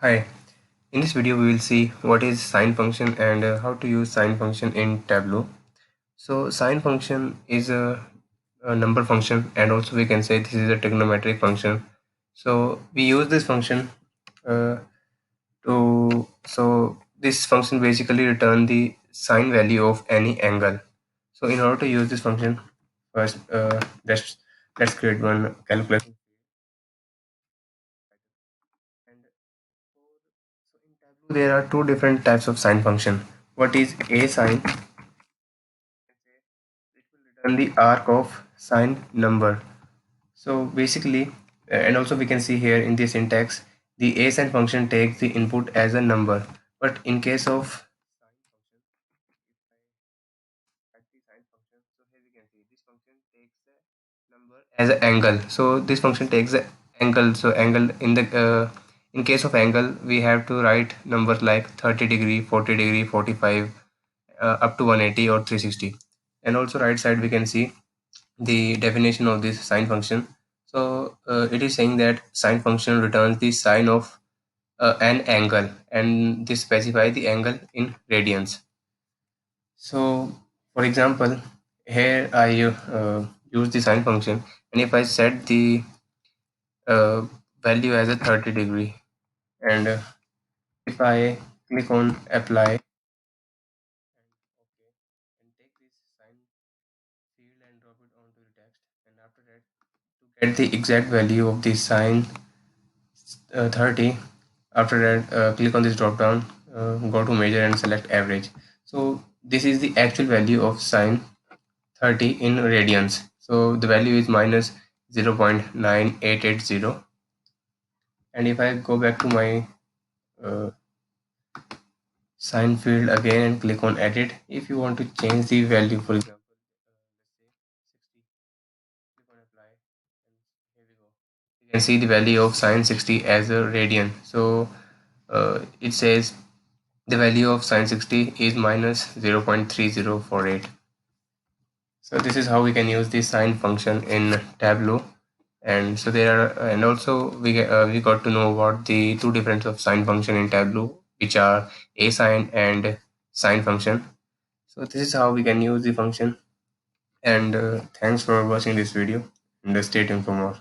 Hi, in this video we will see what is sine function and how to use sine function in Tableau. So sine function is a number function, and also we can say this is a trigonometric function. So we use this function uh, this function basically return the sine value of any angle. So in order to use this function, first let's create one calculation. And so in Tableau there are two different types of sine function. What is a sine? It will return the arc of sine number. So basically, and also we can see here in the syntax, the a sine function takes the input as a number. But in case of sine function, if I write the sine function, so here we can see this function takes the number as an angle. So this function takes the angle. So angle in case of angle, we have to write numbers like 30 degree, 40 degree, 45, up to 180 or 360. And also right side we can see the definition of this sine function. So it is saying that sine function returns the sine of an angle, and this specify the angle in radians. So for example, here I use the sine function, and if I set the uh, value as a 30 degree, and if I click on apply and okay, and take this sine field and drop it onto the text, and after that to get the exact value of the sine 30, after that click on this drop down, go to measure and select average. So this is the actual value of sine 30 in radians. So the value is minus 0.9880. And if I go back to my uh, sine field again and click on edit, if you want to change the value, for example, let's say 60, click on apply, and here we go. You can see the value of sine 60 as a radian. So it says the value of sine 60 is minus 0.3048. So this is how we can use the sine function in Tableau. And so there are, and also we got to know about the two difference of sine function in Tableau, which are a sine and sine function. So this is how we can use the function. And thanks for watching this video, and stay tuned for more.